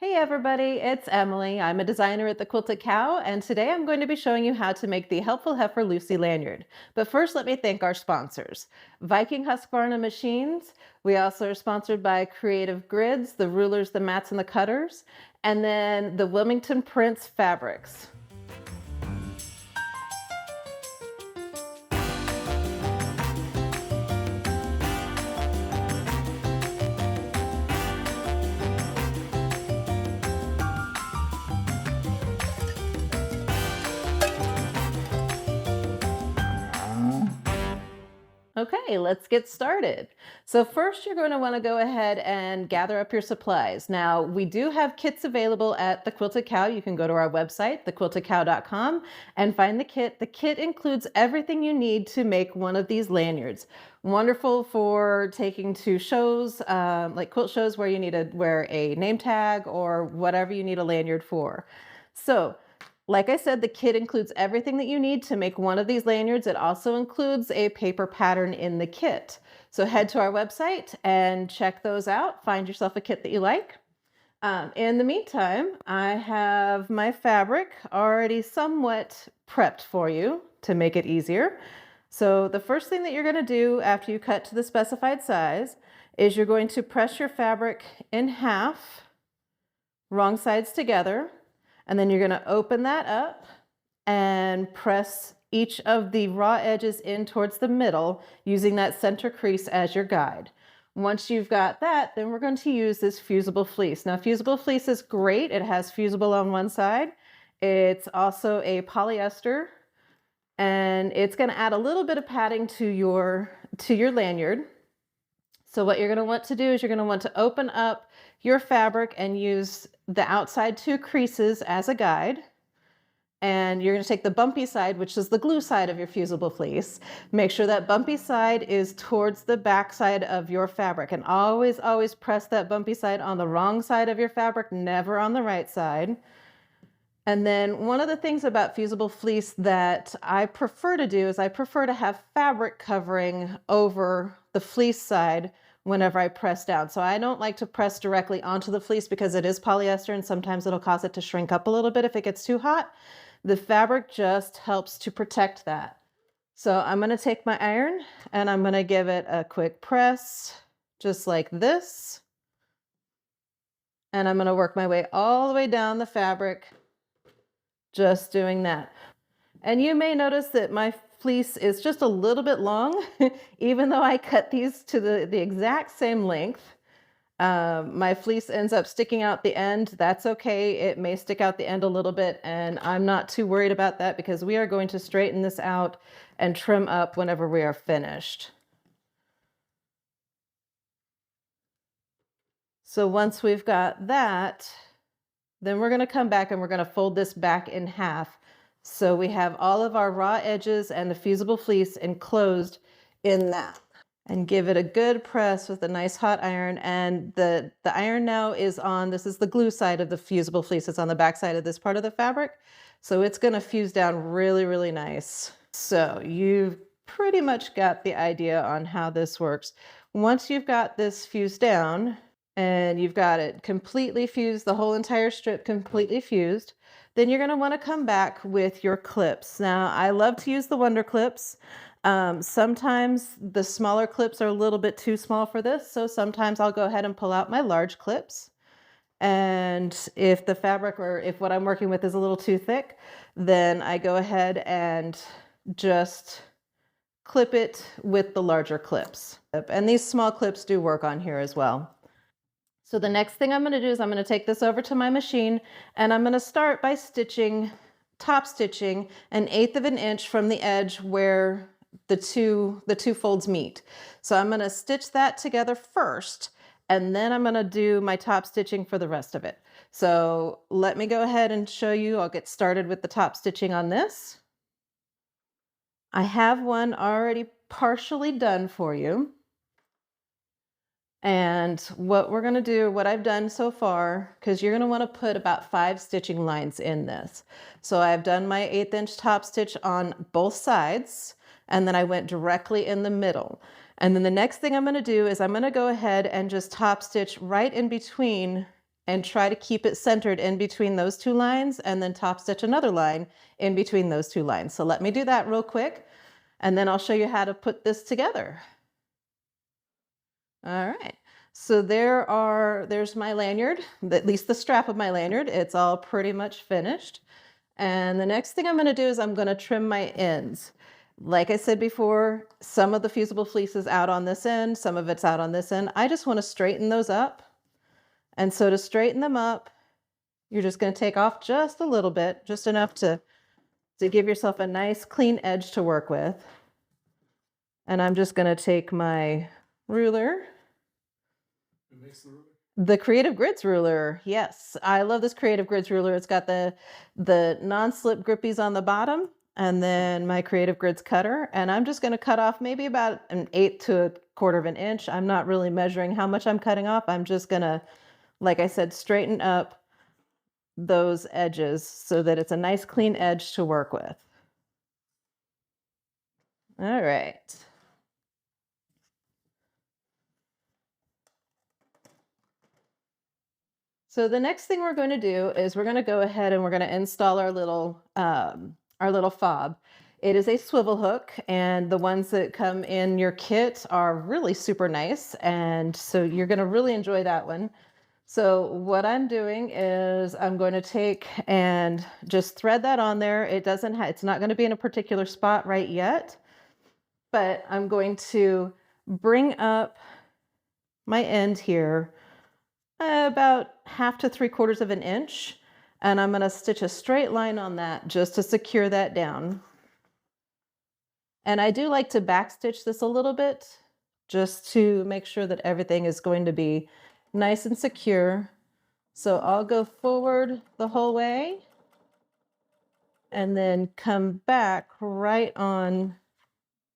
Hey everybody, it's Emily. I'm a designer at the Quilted Cow, and today I'm going to be showing you how to make the Helpful Heifer Lucy lanyard. But first, let me thank our sponsors. Viking Husqvarna Machines. We also are sponsored by Creative Grids, the rulers, the mats, and the cutters, and then the Wilmington Prince Fabrics. Okay, let's get started. So first you're going to want to go ahead and gather up your supplies. Now, we do have kits available at the Quilted Cow. You can go to our website, thequiltedcow.com, and find the kit. The kit includes everything you need to make one of these lanyards. Wonderful for taking to shows, like quilt shows where you need to wear a name tag or whatever you need a lanyard for. So like I said, the kit includes everything that you need to make one of these lanyards. It also includes a paper pattern in the kit. So head to our website and check those out. Find yourself a kit that you like. In the meantime, I have my fabric already somewhat prepped for you to make it easier. So the first thing that you're going to do after you cut to the specified size is you're going to press your fabric in half, wrong sides together. And then you're going to open that up and press each of the raw edges in towards the middle using that center crease as your guide. Once you've got that, then we're going to use this fusible fleece. Now, fusible fleece is great. It has fusible on one side. It's also a polyester, and it's going to add a little bit of padding to your lanyard. So what you're going to want to do is you're going to want to open up your fabric and use the outside two creases as a guide. And you're going to take the bumpy side, which is the glue side of your fusible fleece. Make sure that bumpy side is towards the back side of your fabric. And always, always press that bumpy side on the wrong side of your fabric, never on the right side. And then one of the things about fusible fleece that I prefer to do is I prefer to have fabric covering over the fleece side whenever I press down. So I don't like to press directly onto the fleece because it is polyester and sometimes it'll cause it to shrink up a little bit if it gets too hot. The fabric just helps to protect that. So I'm going to take my iron and I'm going to give it a quick press just like this. And I'm going to work my way all the way down the fabric, just doing that. And you may notice that my fleece is just a little bit long, even though I cut these to the exact same length. My fleece ends up sticking out the end. That's okay. It may stick out the end a little bit, and I'm not too worried about that because we are going to straighten this out and trim up whenever we are finished. So once we've got that, then we're going to come back and we're going to fold this back in half. So we have all of our raw edges and the fusible fleece enclosed in that. And give it a good press with a nice hot iron. And the iron now is on, this is the glue side of the fusible fleece. It's on the back side of this part of the fabric. So it's going to fuse down really, really nice. So you've pretty much got the idea on how this works. Once you've got this fused down and you've got it completely fused, the whole entire strip completely fused, then you're going to want to come back with your clips. Now, I love to use the Wonder clips. Sometimes the smaller clips are a little bit too small for this, so sometimes I'll go ahead and pull out my large clips. And if the fabric or if what I'm working with is a little too thick, then I go ahead and just clip it with the larger clips. And these small clips do work on here as well. So the next thing I'm going to do is I'm going to take this over to my machine and I'm going to start by top stitching 1/8 of an inch from the edge where the two folds meet. So I'm going to stitch that together first, and then I'm going to do my top stitching for the rest of it. So let me go ahead and show you. I'll get started with the top stitching on this. I have one already partially done for you. And what we're going to do, what I've done so far, because you're going to want to put about 5 stitching lines in this. So I've done my 1/8 inch top stitch on both sides, and then I went directly in the middle. And then the next thing I'm going to do is I'm going to go ahead and just top stitch right in between and try to keep it centered in between those two lines, and then top stitch another line in between those two lines. So let me do that real quick, and then I'll show you how to put this together. All right, so there's my lanyard, at least the strap of my lanyard. It's all pretty much finished. And the next thing I'm going to do is I'm going to trim my ends. Like I said before, some of the fusible fleece is out on this end, some of it's out on this end. I just want to straighten those up. And so to straighten them up, you're just going to take off just a little bit, just enough to give yourself a nice clean edge to work with. And I'm just going to take my ruler. Who makes the ruler? The Creative Grids ruler. Yes, I love this Creative Grids ruler. It's got the non-slip grippies on the bottom, and then my Creative Grids cutter. And I'm just going to cut off maybe about 1/8 to 1/4 of an inch. I'm not really measuring how much I'm cutting off. I'm just going to, like I said, straighten up those edges so that it's a nice clean edge to work with. All right. So the next thing we're going to do is we're going to go ahead and we're going to install our little fob. It is a swivel hook, and the ones that come in your kit are really super nice, and so you're going to really enjoy that one. So what I'm doing is I'm going to take and just thread that on there. It's not going to be in a particular spot right yet, but I'm going to bring up my end here about 1/2 to 3/4 of an inch, and I'm going to stitch a straight line on that just to secure that down. And I do like to backstitch this a little bit just to make sure that everything is going to be nice and secure. So I'll go forward the whole way and then come back right on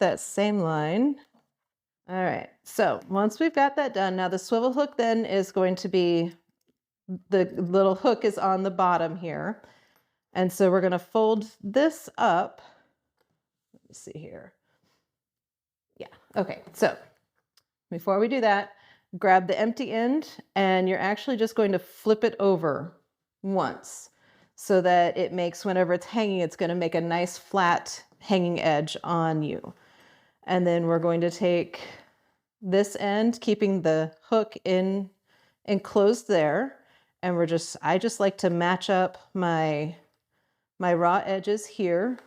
that same line. All right, so once we've got that done, now the swivel hook then is going to be, the little hook is on the bottom here. And so we're going to fold this up. Let me see here. Yeah, okay, so before we do that, grab the empty end, and you're actually just going to flip it over once so that it makes, whenever it's hanging, it's going to make a nice flat hanging edge on you. And then we're going to take this end, keeping the hook enclosed there, and I just like to match up my raw edges here,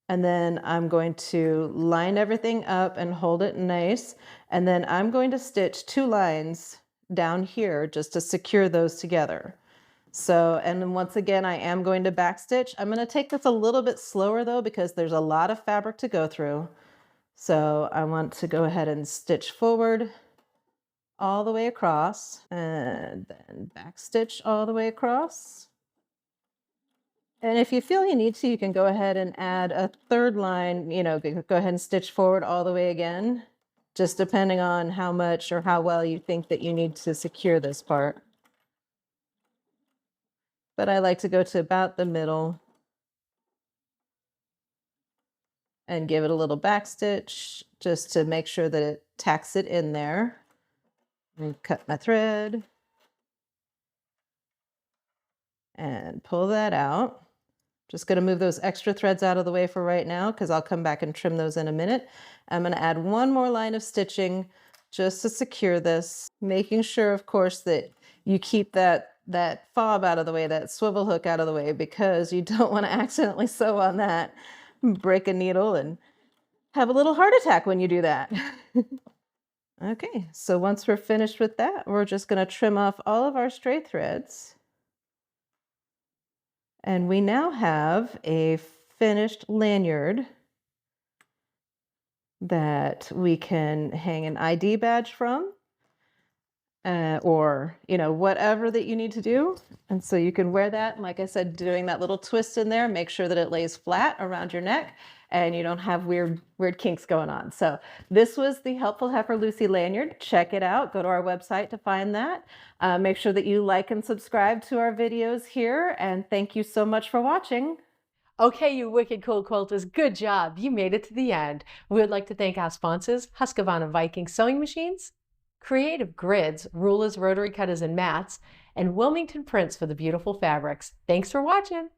and then I'm going to line everything up and hold it nice, and then I'm going to stitch 2 lines down here just to secure those together. So, and then once again, I am going to backstitch. I'm going to take this a little bit slower though, because there's a lot of fabric to go through. So I want to go ahead and stitch forward all the way across, and then backstitch all the way across. And if you feel you need to, you can go ahead and add a 3rd line, go ahead and stitch forward all the way again, just depending on how much or how well you think that you need to secure this part. But I like to go to about the middle and give it a little backstitch just to make sure that it tacks it in there. And cut my thread and pull that out. Just going to move those extra threads out of the way for right now, because I'll come back and trim those in a minute. I'm going to add 1 more line of stitching just to secure this, making sure, of course, that you keep that fob out of the way, that swivel hook out of the way, because you don't want to accidentally sew on that, break a needle, and have a little heart attack when you do that. Okay, so once we're finished with that, we're just going to trim off all of our stray threads. And we now have a finished lanyard that we can hang an ID badge from, or whatever that you need to do. And so you can wear that, and like I said, doing that little twist in there, make sure that it lays flat around your neck and you don't have weird kinks going on. So this was the Helpful Heifer Lucy lanyard. Check it out. Go to our website to find that. Make sure that you like and subscribe to our videos here, and thank you so much for watching. Okay, you wicked cool quilters, good job. You made it to the end. We would like to thank our sponsors, Husqvarna Viking Sewing Machines, Creative Grids, rulers, rotary cutters, and mats, and Wilmington Prints for the beautiful fabrics. Thanks for watching!